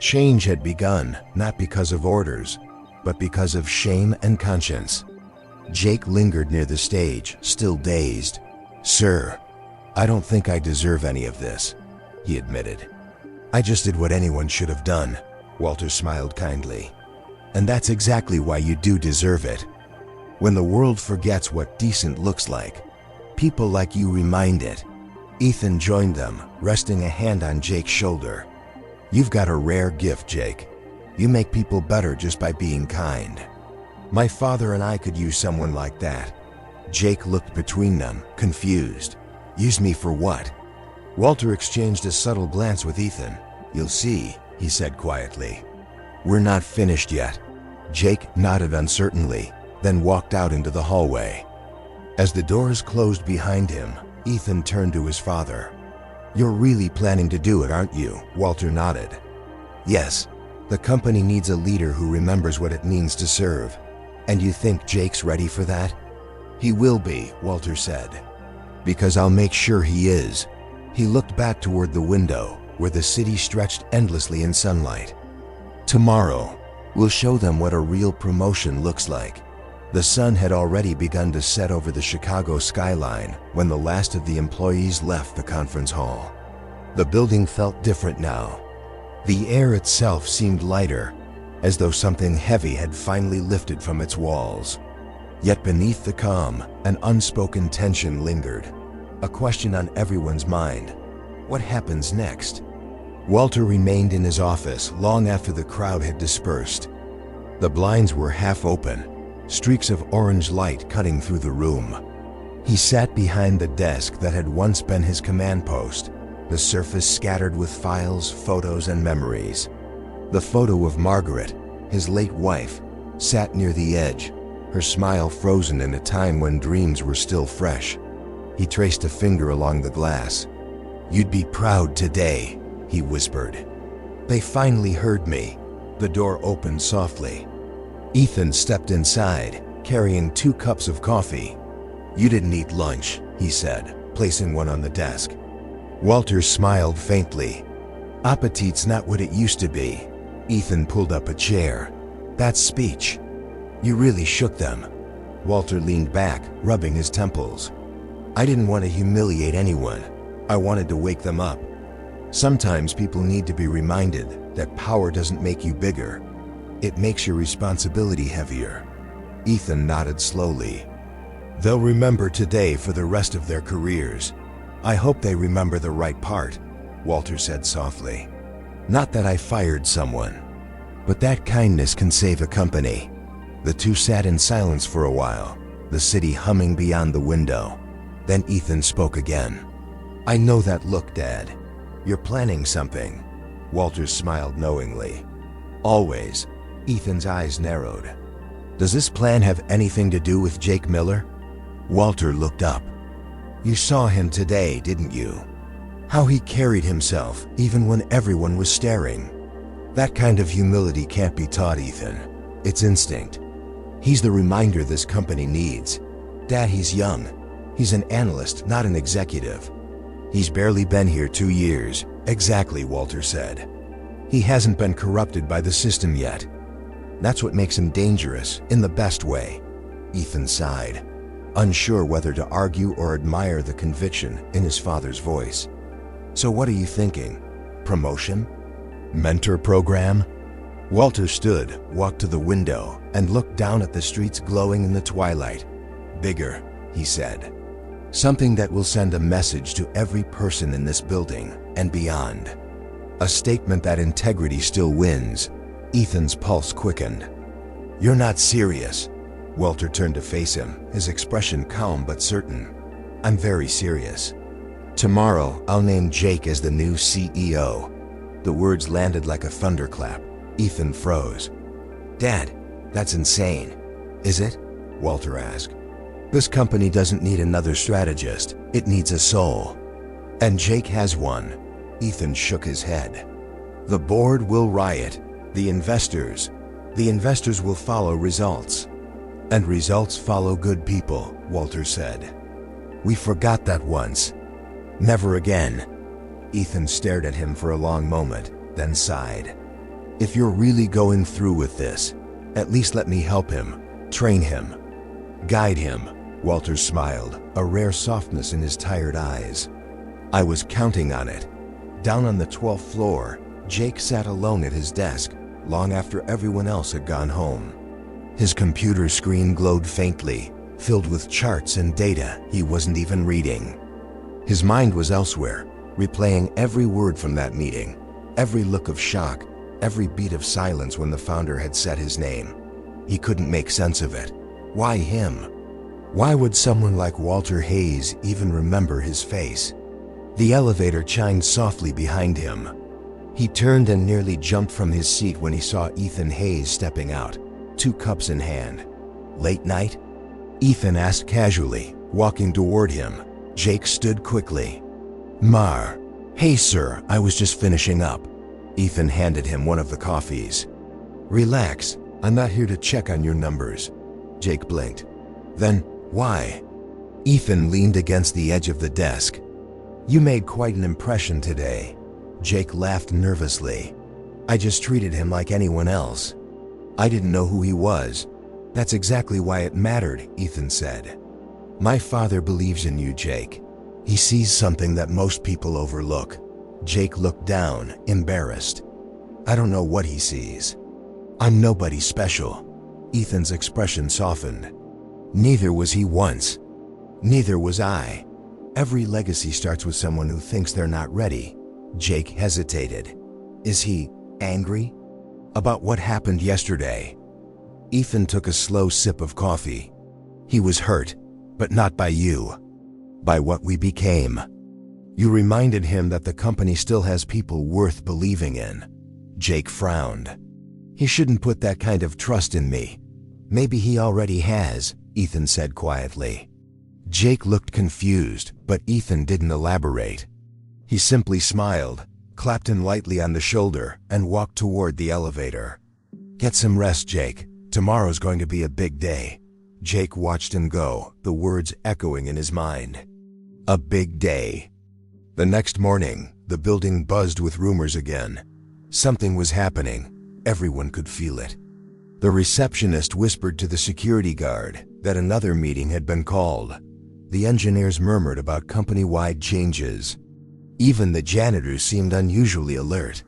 Change had begun, not because of orders, but because of shame and conscience. Jake lingered near the stage, still dazed. Sir, I don't think I deserve any of this, he admitted. I just did what anyone should have done, Walter smiled kindly. And that's exactly why you do deserve it. When the world forgets what decent looks like, people like you remind it. Ethan joined them, resting a hand on Jake's shoulder. You've got a rare gift, Jake. You make people better just by being kind. My father and I could use someone like that. Jake looked between them, confused. Use me for what? Walter exchanged a subtle glance with Ethan. You'll see, he said quietly. We're not finished yet. Jake nodded uncertainly, then walked out into the hallway. As the doors closed behind him, Ethan turned to his father. You're really planning to do it, aren't you? Walter nodded. Yes, the company needs a leader who remembers what it means to serve. And you think Jake's ready for that? He will be, Walter said. Because I'll make sure he is. He looked back toward the window, where the city stretched endlessly in sunlight. Tomorrow, we'll show them what a real promotion looks like. The sun had already begun to set over the Chicago skyline when the last of the employees left the conference hall. The building felt different now. The air itself seemed lighter, as though something heavy had finally lifted from its walls. Yet beneath the calm, an unspoken tension lingered, a question on everyone's mind. What happens next? Walter remained in his office long after the crowd had dispersed. The blinds were half open, streaks of orange light cutting through the room. He sat behind the desk that had once been his command post, the surface scattered with files, photos, and memories. The photo of Margaret, his late wife, sat near the edge, her smile frozen in a time when dreams were still fresh. He traced a finger along the glass. "You'd be proud today," he whispered. They finally heard me. The door opened softly. Ethan stepped inside, carrying 2 cups of coffee. "You didn't eat lunch," he said, placing one on the desk. Walter smiled faintly. "Appetite's not what it used to be." Ethan pulled up a chair. "That speech. You really shook them." Walter leaned back, rubbing his temples. "I didn't want to humiliate anyone. I wanted to wake them up. Sometimes people need to be reminded that power doesn't make you bigger. It makes your responsibility heavier." Ethan nodded slowly. "They'll remember today for the rest of their careers. I hope they remember the right part," Walter said softly. "Not that I fired someone, but that kindness can save a company." The two sat in silence for a while, the city humming beyond the window. Then Ethan spoke again. "I know that look, Dad. You're planning something." Walter smiled knowingly. "Always." Ethan's eyes narrowed. "Does this plan have anything to do with Jake Miller?" Walter looked up. "You saw him today, didn't you? How he carried himself, even when everyone was staring. That kind of humility can't be taught, Ethan. It's instinct. He's the reminder this company needs. Dad, he's young. He's an analyst, not an executive. He's barely been here 2 years." "Exactly," Walter said. "He hasn't been corrupted by the system yet. That's what makes him dangerous, in the best way." Ethan sighed, unsure whether to argue or admire the conviction in his father's voice. "So what are you thinking? Promotion? Mentor program?" Walter stood, walked to the window, and looked down at the streets glowing in the twilight. "Bigger," he said. "Something that will send a message to every person in this building and beyond. A statement that integrity still wins." Ethan's pulse quickened. "You're not serious." Walter turned to face him, his expression calm but certain. "I'm very serious. Tomorrow, I'll name Jake as the new CEO." The words landed like a thunderclap. Ethan froze. "Dad, that's insane." "Is it?" Walter asked. "This company doesn't need another strategist. It needs a soul. And Jake has one." Ethan shook his head. "The board will riot. The investors will follow results. And results follow good people," Walter said. "We forgot that once. Never again." Ethan stared at him for a long moment, then sighed. "If you're really going through with this, at least let me help him, train him, guide him." Walter smiled, a rare softness in his tired eyes. "I was counting on it." Down on the 12th floor, Jake sat alone at his desk, long after everyone else had gone home. His computer screen glowed faintly, filled with charts and data he wasn't even reading. His mind was elsewhere, replaying every word from that meeting, every look of shock, every beat of silence when the founder had said his name. He couldn't make sense of it. Why him? Why would someone like Walter Hayes even remember his face? The elevator chimed softly behind him. He turned and nearly jumped from his seat when he saw Ethan Hayes stepping out, 2 cups in hand. "Late night?" Ethan asked casually, walking toward him. Jake stood quickly. "Mar." "Hey sir, I was just finishing up." Ethan handed him one of the coffees. "Relax, I'm not here to check on your numbers." Jake blinked. "Then, why?" Ethan leaned against the edge of the desk. "You made quite an impression today." Jake laughed nervously. "I just treated him like anyone else. I didn't know who he was." "That's exactly why it mattered," Ethan said. "My father believes in you, Jake. He sees something that most people overlook." Jake looked down, embarrassed. "I don't know what he sees. I'm nobody special." Ethan's expression softened. "Neither was he once. Neither was I. Every legacy starts with someone who thinks they're not ready." Jake hesitated. "Is he angry? About what happened yesterday?" Ethan took a slow sip of coffee. "He was hurt, but not by you. By what we became." You reminded him that the company still has people worth believing in. Jake frowned. "He shouldn't put that kind of trust in me." "Maybe he already has," Ethan said quietly. Jake looked confused, but Ethan didn't elaborate. He simply smiled, clapped him lightly on the shoulder, and walked toward the elevator. "Get some rest, Jake. Tomorrow's going to be a big day." Jake watched him go, the words echoing in his mind. A big day. The next morning, the building buzzed with rumors again. Something was happening. Everyone could feel it. The receptionist whispered to the security guard that another meeting had been called. The engineers murmured about company-wide changes. Even the janitors seemed unusually alert.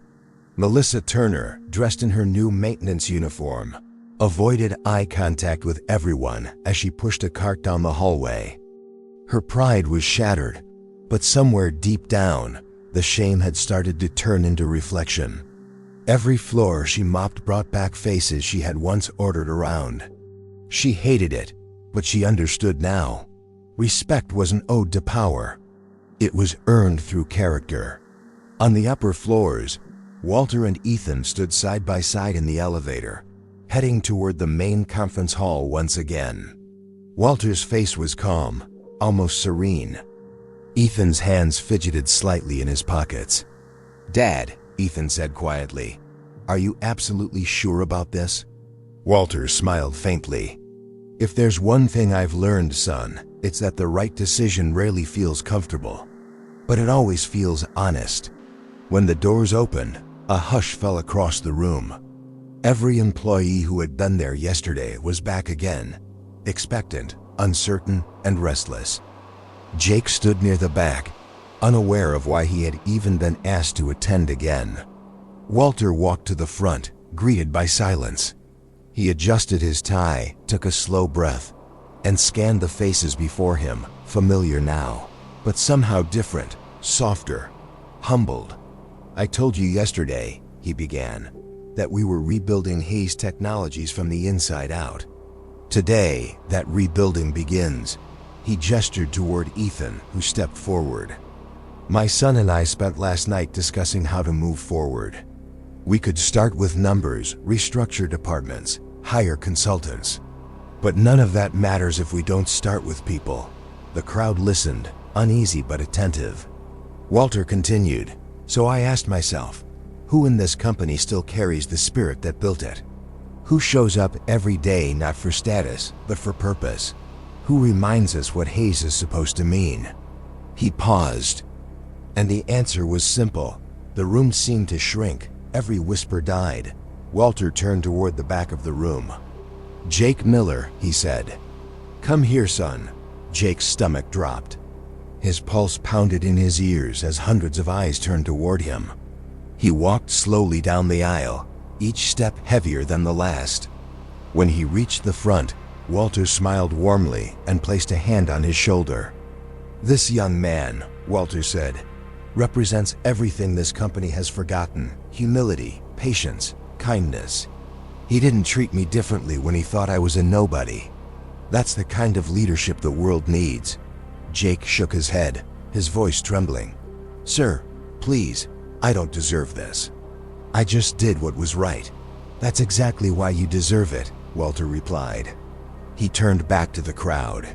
Melissa Turner, dressed in her new maintenance uniform, avoided eye contact with everyone as she pushed a cart down the hallway. Her pride was shattered, but somewhere deep down, the shame had started to turn into reflection. Every floor she mopped brought back faces she had once ordered around. She hated it, but she understood now. Respect wasn't owed to power. It was earned through character. On the upper floors, Walter and Ethan stood side by side in the elevator, heading toward the main conference hall once again. Walter's face was calm, almost serene. Ethan's hands fidgeted slightly in his pockets. "Dad," Ethan said quietly, "are you absolutely sure about this?" Walter smiled faintly. "If there's one thing I've learned, son, it's that the right decision rarely feels comfortable, but it always feels honest." When the doors opened, a hush fell across the room. Every employee who had been there yesterday was back again, expectant, uncertain, and restless. Jake stood near the back, unaware of why he had even been asked to attend again. Walter walked to the front, greeted by silence. He adjusted his tie, took a slow breath, and scanned the faces before him, familiar now, but somehow different, softer, humbled. "I told you yesterday," he began, "that we were rebuilding Hayes Technologies from the inside out. Today, that rebuilding begins." He gestured toward Ethan, who stepped forward. "My son and I spent last night discussing how to move forward. We could start with numbers, restructure departments, hire consultants. But none of that matters if we don't start with people." The crowd listened, uneasy but attentive. Walter continued, "So I asked myself, who in this company still carries the spirit that built it? Who shows up every day not for status, but for purpose? Who reminds us what Hayes is supposed to mean?" He paused, and the answer was simple. The room seemed to shrink. Every whisper died. Walter turned toward the back of the room. "Jake Miller," he said. "Come here, son." Jake's stomach dropped. His pulse pounded in his ears as hundreds of eyes turned toward him. He walked slowly down the aisle, each step heavier than the last. When he reached the front, Walter smiled warmly and placed a hand on his shoulder. "This young man," Walter said, "represents everything this company has forgotten: humility, patience, kindness. He didn't treat me differently when he thought I was a nobody. That's the kind of leadership the world needs." Jake shook his head, his voice trembling. "Sir, please, I don't deserve this. I just did what was right." "That's exactly why you deserve it," Walter replied. He turned back to the crowd.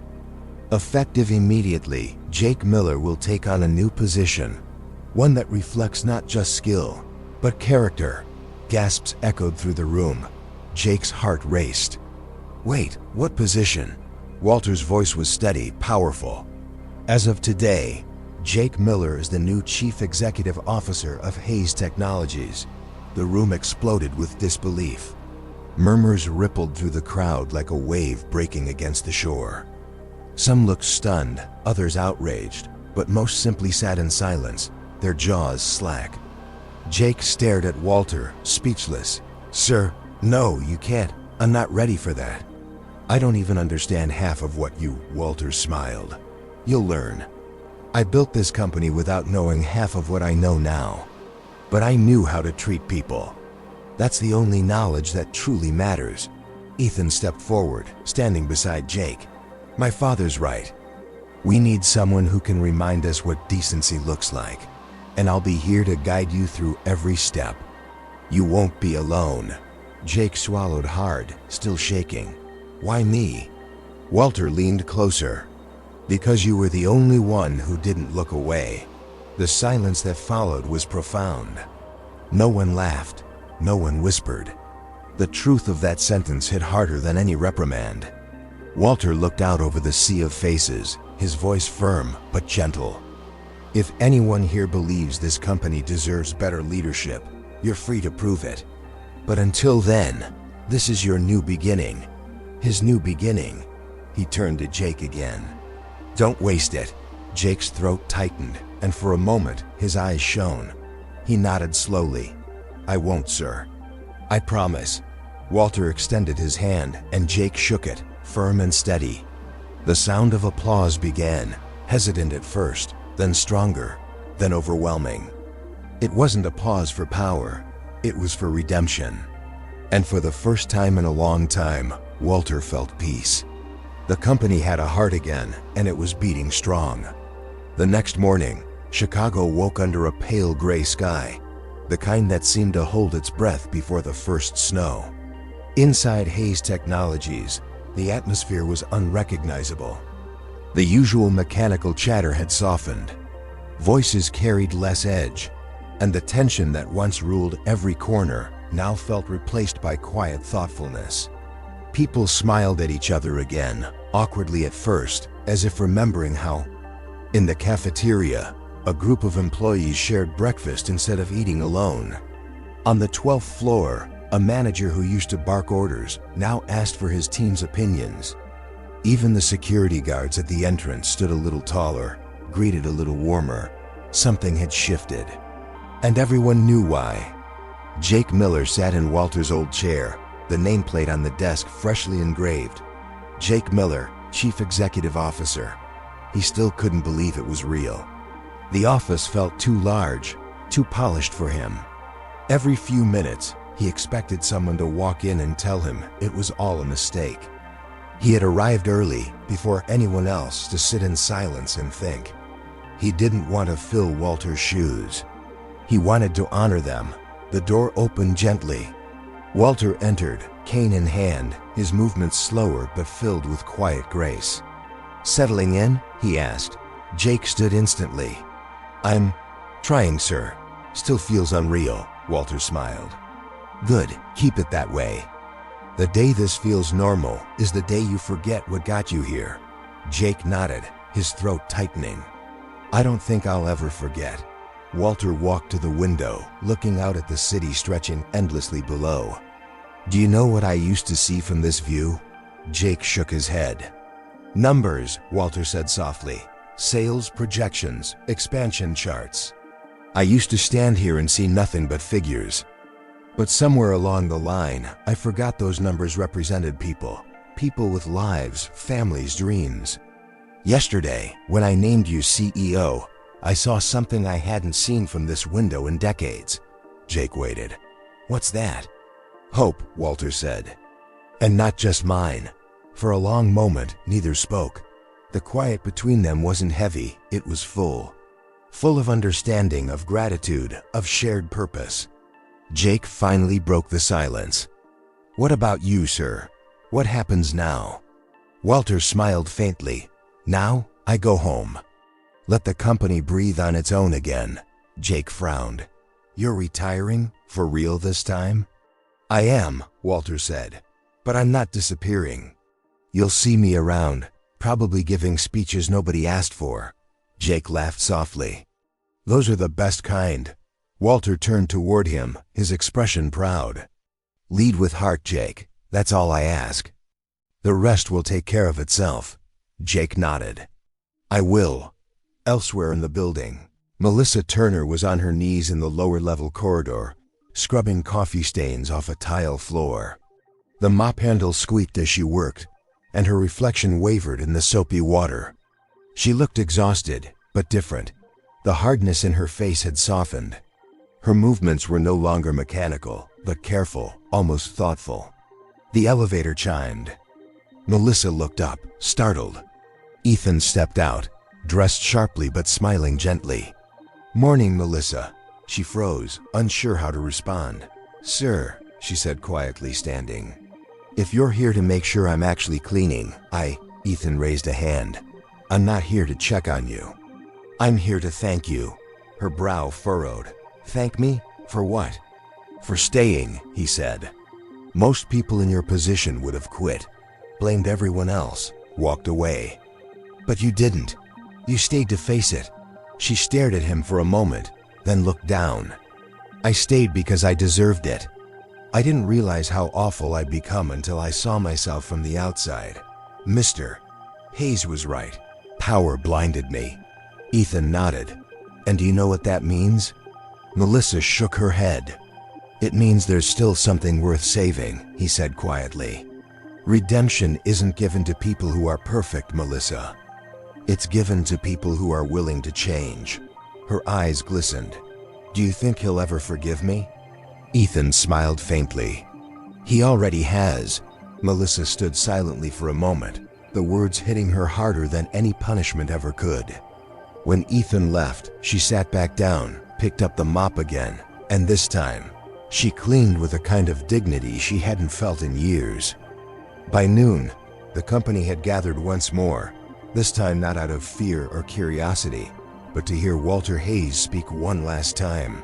"Effective immediately, Jake Miller will take on a new position, one that reflects not just skill, but character." Gasps echoed through the room. Jake's heart raced. "Wait, what position?" Walter's voice was steady, powerful. "As of today, Jake Miller is the new Chief Executive Officer of Hayes Technologies." The room exploded with disbelief. Murmurs rippled through the crowd like a wave breaking against the shore. Some looked stunned, others outraged, but most simply sat in silence, their jaws slack. Jake stared at Walter, speechless. "Sir, no, you can't. I'm not ready for that." "I don't even understand half of what you..." Walter smiled. "You'll learn. I built this company without knowing half of what I know now. But I knew how to treat people. That's the only knowledge that truly matters." Ethan stepped forward, standing beside Jake. "My father's right. We need someone who can remind us what decency looks like. And I'll be here to guide you through every step. You won't be alone." Jake swallowed hard, still shaking. "Why me?" Walter leaned closer. Because you were the only one who didn't look away. The silence that followed was profound. No one laughed. No one whispered. The truth of that sentence hit harder than any reprimand. Walter looked out over the sea of faces, his voice firm but gentle. If anyone here believes this company deserves better leadership, you're free to prove it. But until then, this is your new beginning. His new beginning. He turned to Jake again. Don't waste it. Jake's throat tightened, and for a moment, his eyes shone. He nodded slowly. I won't, sir. I promise. Walter extended his hand, and Jake shook it, firm and steady. The sound of applause began, hesitant at first, then stronger, then overwhelming. It wasn't a pause for power. It was for redemption. And for the first time in a long time, Walter felt peace. The company had a heart again, and it was beating strong. The next morning, Chicago woke under a pale gray sky, the kind that seemed to hold its breath before the first snow. Inside Hayes Technologies, the atmosphere was unrecognizable. The usual mechanical chatter had softened. Voices carried less edge, and the tension that once ruled every corner now felt replaced by quiet thoughtfulness. People smiled at each other again, awkwardly at first, as if remembering how, in the cafeteria, a group of employees shared breakfast instead of eating alone. On the 12th floor, a manager who used to bark orders now asked for his team's opinions. Even the security guards at the entrance stood a little taller, greeted a little warmer. Something had shifted. And everyone knew why. Jake Miller sat in Walter's old chair, the nameplate on the desk freshly engraved. Jake Miller, Chief Executive Officer. He still couldn't believe it was real. The office felt too large, too polished for him. Every few minutes, he expected someone to walk in and tell him it was all a mistake. He had arrived early, before anyone else, to sit in silence and think. He didn't want to fill Walter's shoes. He wanted to honor them. The door opened gently. Walter entered, cane in hand, his movements slower but filled with quiet grace. Settling in? He asked. Jake stood instantly. I'm trying, sir. Still feels unreal, Walter smiled. Good, keep it that way. The day this feels normal is the day you forget what got you here. Jake nodded, his throat tightening. I don't think I'll ever forget. Walter walked to the window, looking out at the city stretching endlessly below. Do you know what I used to see from this view? Jake shook his head. Numbers, Walter said softly. Sales projections, expansion charts. I used to stand here and see nothing but figures. But somewhere along the line, I forgot those numbers represented people. People with lives, families, dreams. Yesterday, when I named you CEO, I saw something I hadn't seen from this window in decades. Jake waited. What's that? Hope, Walter said. And not just mine. For a long moment, neither spoke. The quiet between them wasn't heavy, it was full. Full of understanding, of gratitude, of shared purpose. Jake finally broke the silence. What about you, sir? What happens now? Walter smiled faintly. Now, I go home. Let the company breathe on its own again. Jake frowned. You're retiring? For real this time? I am, Walter said. But I'm not disappearing. You'll see me around, probably giving speeches nobody asked for. Jake laughed softly. Those are the best kind. Walter turned toward him, his expression proud. Lead with heart, Jake. That's all I ask. The rest will take care of itself. Jake nodded. I will. Elsewhere in the building, Melissa Turner was on her knees in the lower-level corridor, scrubbing coffee stains off a tile floor. The mop handle squeaked as she worked, and her reflection wavered in the soapy water. She looked exhausted, but different. The hardness in her face had softened. Her movements were no longer mechanical, but careful, almost thoughtful. The elevator chimed. Melissa looked up, startled. Ethan stepped out, dressed sharply but smiling gently. Morning, Melissa. She froze, unsure how to respond. Sir, she said quietly, standing. If you're here to make sure I'm actually cleaning, Ethan raised a hand. I'm not here to check on you. I'm here to thank you." Her brow furrowed. "Thank me? For what?" "For staying," he said. "Most people in your position would have quit, blamed everyone else, walked away. But you didn't. You stayed to face it." She stared at him for a moment, then looked down. "I stayed because I deserved it. I didn't realize how awful I'd become until I saw myself from the outside. Mr. Hayes was right. Power blinded me." Ethan nodded. "And do you know what that means?" Melissa shook her head. "It means there's still something worth saving," he said quietly. "Redemption isn't given to people who are perfect, Melissa. It's given to people who are willing to change." Her eyes glistened. "Do you think he'll ever forgive me?" Ethan smiled faintly. "He already has." Melissa stood silently for a moment, the words hitting her harder than any punishment ever could. When Ethan left, she sat back down, picked up the mop again, and this time, she cleaned with a kind of dignity she hadn't felt in years. By noon, the company had gathered once more, this time not out of fear or curiosity, but to hear Walter Hayes speak one last time.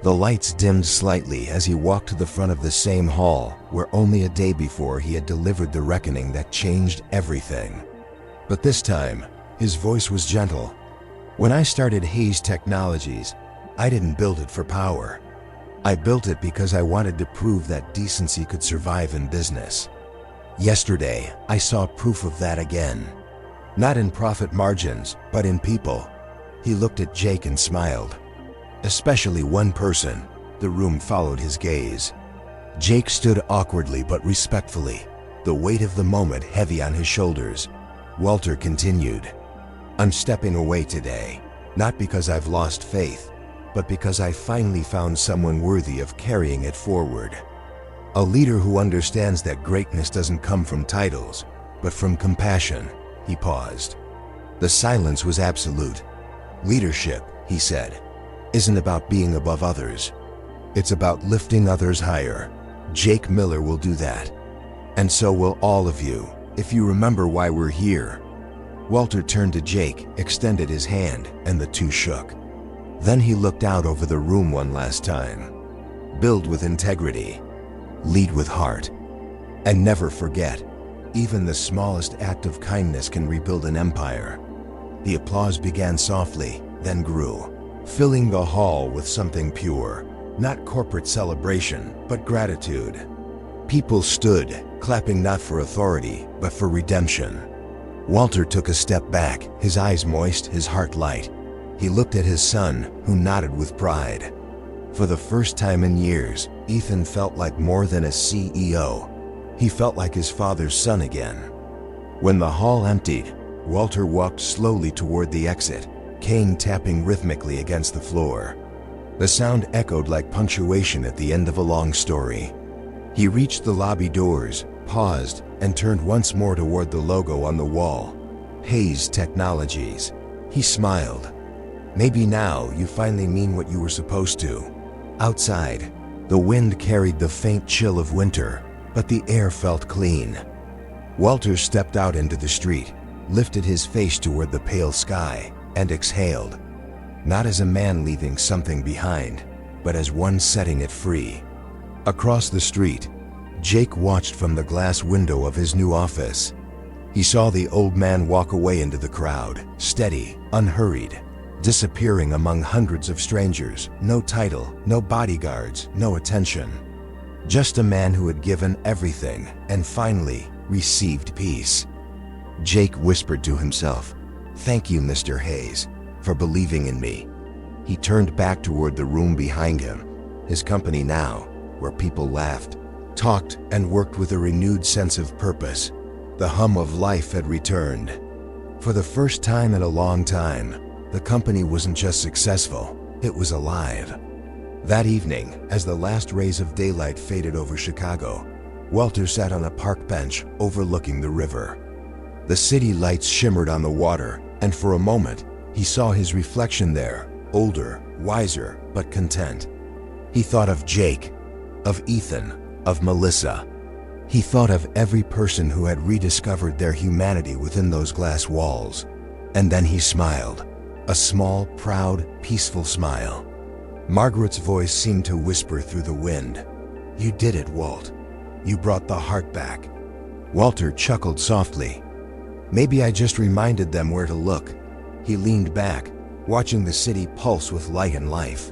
The lights dimmed slightly as he walked to the front of the same hall where only a day before he had delivered the reckoning that changed everything. But this time, his voice was gentle. "When I started Hayes Technologies, I didn't build it for power. I built it because I wanted to prove that decency could survive in business. Yesterday, I saw proof of that again. Not in profit margins, but in people." He looked at Jake and smiled. "Especially one person." The room followed his gaze. Jake stood awkwardly but respectfully, the weight of the moment heavy on his shoulders. Walter continued, "I'm stepping away today, not because I've lost faith, but because I finally found someone worthy of carrying it forward. A leader who understands that greatness doesn't come from titles, but from compassion." He paused. The silence was absolute. "Leadership," he said, "isn't about being above others. It's about lifting others higher. Jake Miller will do that. And so will all of you, if you remember why we're here." Walter turned to Jake, extended his hand, and the two shook. Then he looked out over the room one last time. "Build with integrity. Lead with heart. And never forget, even the smallest act of kindness can rebuild an empire." The applause began softly, then grew, filling the hall with something pure, not corporate celebration, but gratitude. People stood, clapping not for authority, but for redemption. Walter took a step back, his eyes moist, his heart light. He looked at his son, who nodded with pride. For the first time in years, Ethan felt like more than a CEO. He felt like his father's son again. When the hall emptied, Walter walked slowly toward the exit, cane tapping rhythmically against the floor. The sound echoed like punctuation at the end of a long story. He reached the lobby doors, paused, and turned once more toward the logo on the wall. Hayes Technologies. He smiled. "Maybe now you finally mean what you were supposed to." Outside, the wind carried the faint chill of winter, but the air felt clean. Walter stepped out into the street, lifted his face toward the pale sky, and exhaled. Not as a man leaving something behind, but as one setting it free. Across the street, Jake watched from the glass window of his new office. He saw the old man walk away into the crowd, steady, unhurried, disappearing among hundreds of strangers. No title, no bodyguards, no attention. Just a man who had given everything and finally received peace. Jake whispered to himself, "Thank you, Mr. Hayes, for believing in me." He turned back toward the room behind him, his company now, where people laughed, talked, and worked with a renewed sense of purpose. The hum of life had returned. For the first time in a long time, the company wasn't just successful, it was alive. That evening, as the last rays of daylight faded over Chicago, Walter sat on a park bench overlooking the river. The city lights shimmered on the water, and for a moment, he saw his reflection there, older, wiser, but content. He thought of Jake, of Ethan, of Melissa. He thought of every person who had rediscovered their humanity within those glass walls. And then he smiled, a small, proud, peaceful smile. Margaret's voice seemed to whisper through the wind. "You did it, Walt. You brought the heart back." Walter chuckled softly. "Maybe I just reminded them where to look." He leaned back, watching the city pulse with light and life.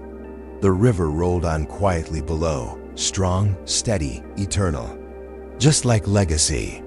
The river rolled on quietly below, strong, steady, eternal. Just like legacy.